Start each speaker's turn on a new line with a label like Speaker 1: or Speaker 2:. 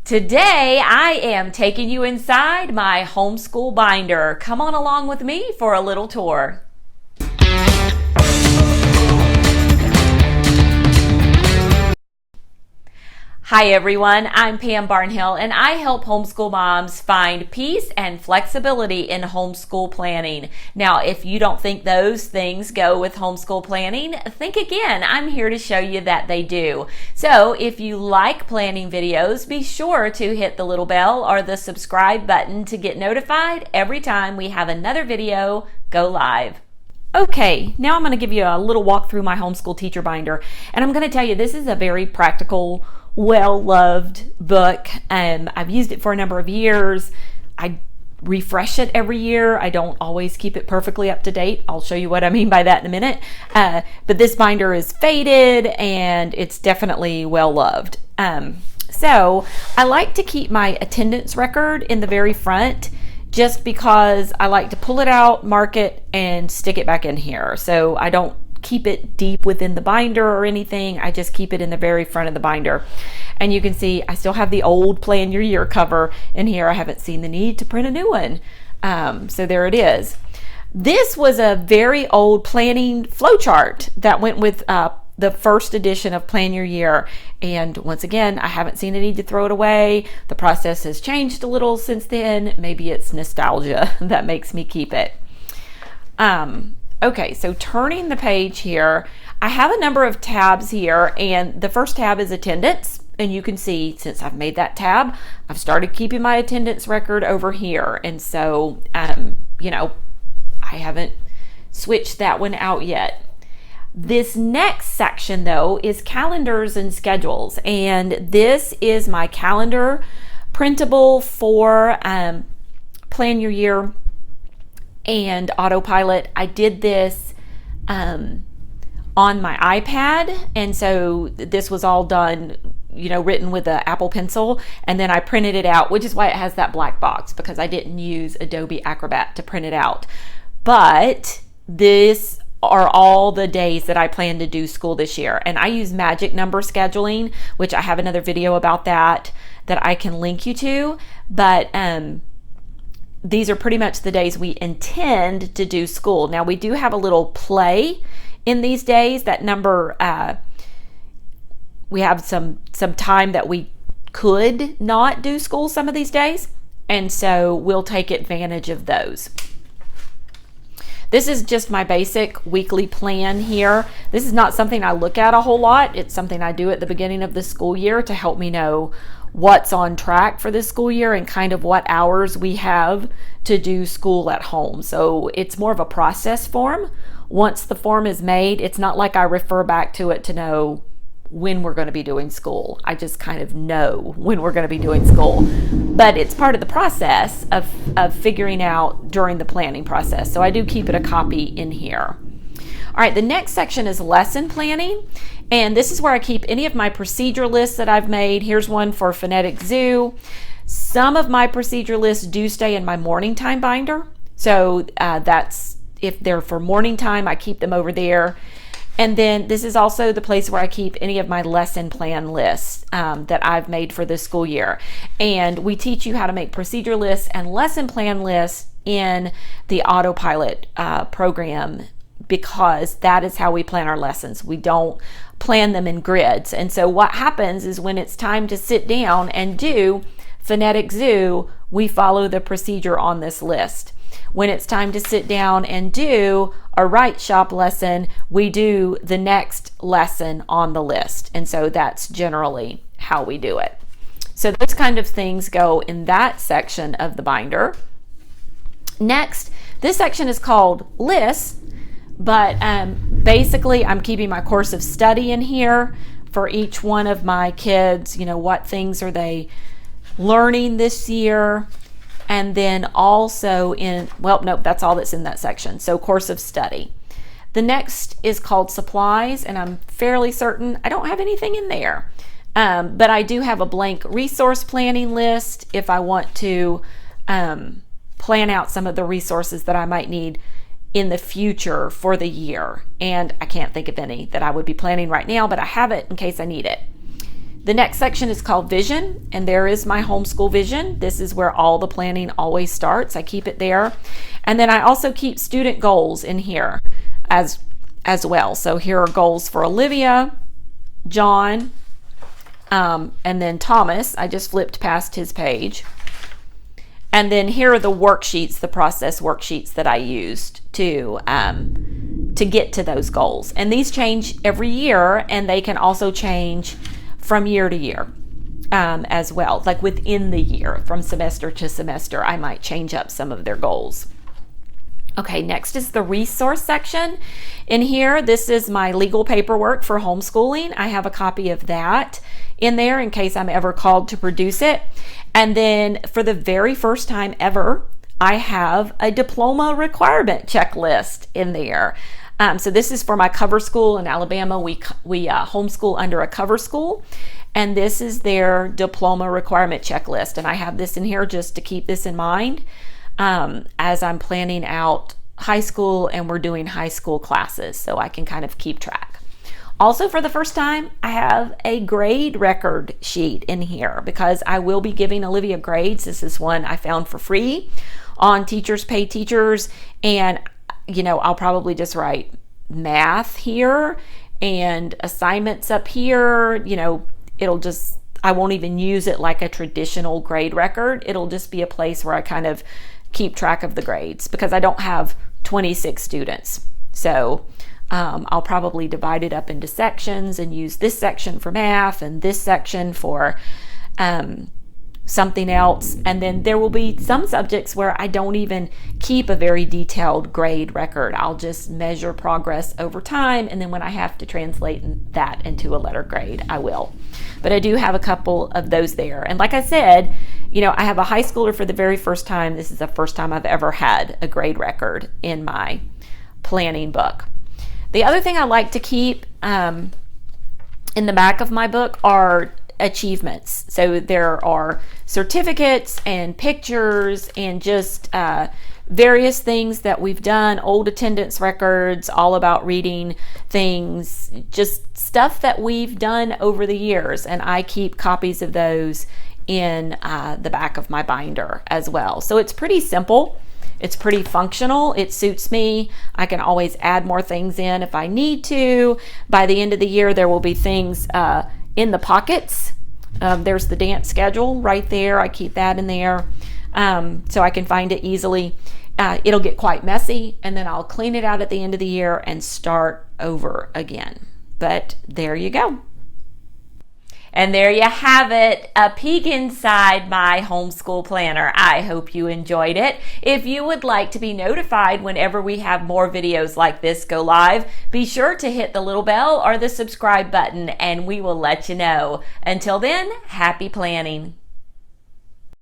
Speaker 1: Today, I am taking you inside my homeschool binder. Come on along with me for a little tour. Hi everyone, I'm Pam Barnhill and I help homeschool moms find peace and flexibility in homeschool planning. Now, if you don't think those things go with homeschool planning, think again. I'm here to show you that they do. So if you like planning videos, be sure to hit the little bell or the subscribe button to get notified every time we have another video go live. Okay, now I'm going to give you a little walk through my homeschool teacher binder, and I'm going to tell you this is a very practical, well-loved book. I've used it for a number of years. I refresh it every year. I don't always keep it perfectly up to date. I'll show you what I mean by that in a minute. But this binder is faded and it's definitely well-loved. So I like to keep my attendance record in the very front, just because I like to pull it out, mark it, and stick it back in here. So I don't keep it deep within the binder or anything. I just keep it in the very front of the binder. And you can see I still have the old Plan Your Year cover in here. I haven't seen the need to print a new one. So there it is. This was a very old planning flowchart that went with the first edition of Plan Your Year. And once again, I haven't seen a need to throw it away. The process has changed a little since then. Maybe it's nostalgia that makes me keep it. Okay, so turning the page here, I have a number of tabs here, and the first tab is attendance. And you can see, since I've made that tab, I've started keeping my attendance record over here. And so, I haven't switched that one out yet. This next section, though, is calendars and schedules. And this is my calendar printable for Plan Your Year and Autopilot. I did this on my iPad, and so this was all done, written with an Apple Pencil, and then I printed it out, which is why it has that black box, because I didn't use Adobe Acrobat to print it out. But this are all the days that I plan to do school this year, and I use magic number scheduling, which I have another video about that I can link you to. But these are pretty much the days we intend to do school. Now, we do have a little play in these days. That number, we have some time that we could not do school some of these days, and so we'll take advantage of those. This is just my basic weekly plan here. This is not something I look at a whole lot. It's something I do at the beginning of the school year to help me know what's on track for this school year and kind of what hours we have to do school at home. So it's more of a process form. Once the form is made, it's not like I refer back to it to know when we're going to be doing school. I just kind of know when we're going to be doing school. But it's part of the process of figuring out during the planning process. So I do keep it a copy in here. All right, the next section is lesson planning. And this is where I keep any of my procedure lists that I've made. Here's one for Phonetic Zoo. Some of my procedure lists do stay in my morning time binder. So that's, if they're for morning time, I keep them over there. And then this is also the place where I keep any of my lesson plan lists that I've made for this school year. And we teach you how to make procedure lists and lesson plan lists in the Autopilot program, because that is how we plan our lessons. We don't plan them in grids. And so what happens is when it's time to sit down and do Phonetic Zoo, we follow the procedure on this list. When it's time to sit down and do a Write Shop lesson, we do the next lesson on the list. And so that's generally how we do it. So those kind of things go in that section of the binder. Next, this section is called lists, but basically I'm keeping my course of study in here for each one of my kids. What things are they learning this year? And then also that's all that's in that section. So course of study. The next is called supplies, and I'm fairly certain I don't have anything in there. But I do have a blank resource planning list if I want to plan out some of the resources that I might need in the future for the year. And I can't think of any that I would be planning right now, but I have it in case I need it. The next section is called Vision, and there is my homeschool vision. This is where all the planning always starts. I keep it there. And then I also keep student goals in here as well. So here are goals for Olivia, John, and then Thomas. I just flipped past his page. And then here are the worksheets, the process worksheets that I used to get to those goals. And these change every year, and they can also change from year to year as well. Like within the year, from semester to semester, I might change up some of their goals. Okay, next is the resource section. In here, this is my legal paperwork for homeschooling. I have a copy of that in there in case I'm ever called to produce it. And then for the very first time ever, I have a diploma requirement checklist in there. So this is for my cover school in Alabama. We homeschool under a cover school, and this is their diploma requirement checklist. And I have this in here just to keep this in mind as I'm planning out high school and we're doing high school classes, so I can kind of keep track. Also, for the first time, I have a grade record sheet in here because I will be giving Olivia grades. This is one I found for free on Teachers Pay Teachers, and I'll probably just write math here and assignments up here. I won't even use it like a traditional grade record. It'll just be a place where I kind of keep track of the grades because I don't have 26 students. So I'll probably divide it up into sections and use this section for math and this section for something else. And then there will be some subjects where I don't even keep a very detailed grade record. I'll just measure progress over time, and then when I have to translate that into a letter grade, I will. But I do have a couple of those there. And like I said, I have a high schooler for the very first time. This is the first time I've ever had a grade record in my planning book. The other thing I like to keep in the back of my book are achievements. So there are certificates and pictures and just various things that we've done, old attendance records, all about reading things, just stuff that we've done over the years. And I keep copies of those in the back of my binder as well. So it's pretty simple. It's pretty functional. It suits me. I can always add more things in if I need to. By the end of the year, there will be things in the pockets. There's the dance schedule right there. I keep that in there so I can find it easily. It'll get quite messy, and then I'll clean it out at the end of the year and start over again. But there you go. And there you have it, a peek inside my homeschool planner. I hope you enjoyed it. If you would like to be notified whenever we have more videos like this go live, be sure to hit the little bell or the subscribe button and we will let you know. Until then, happy planning.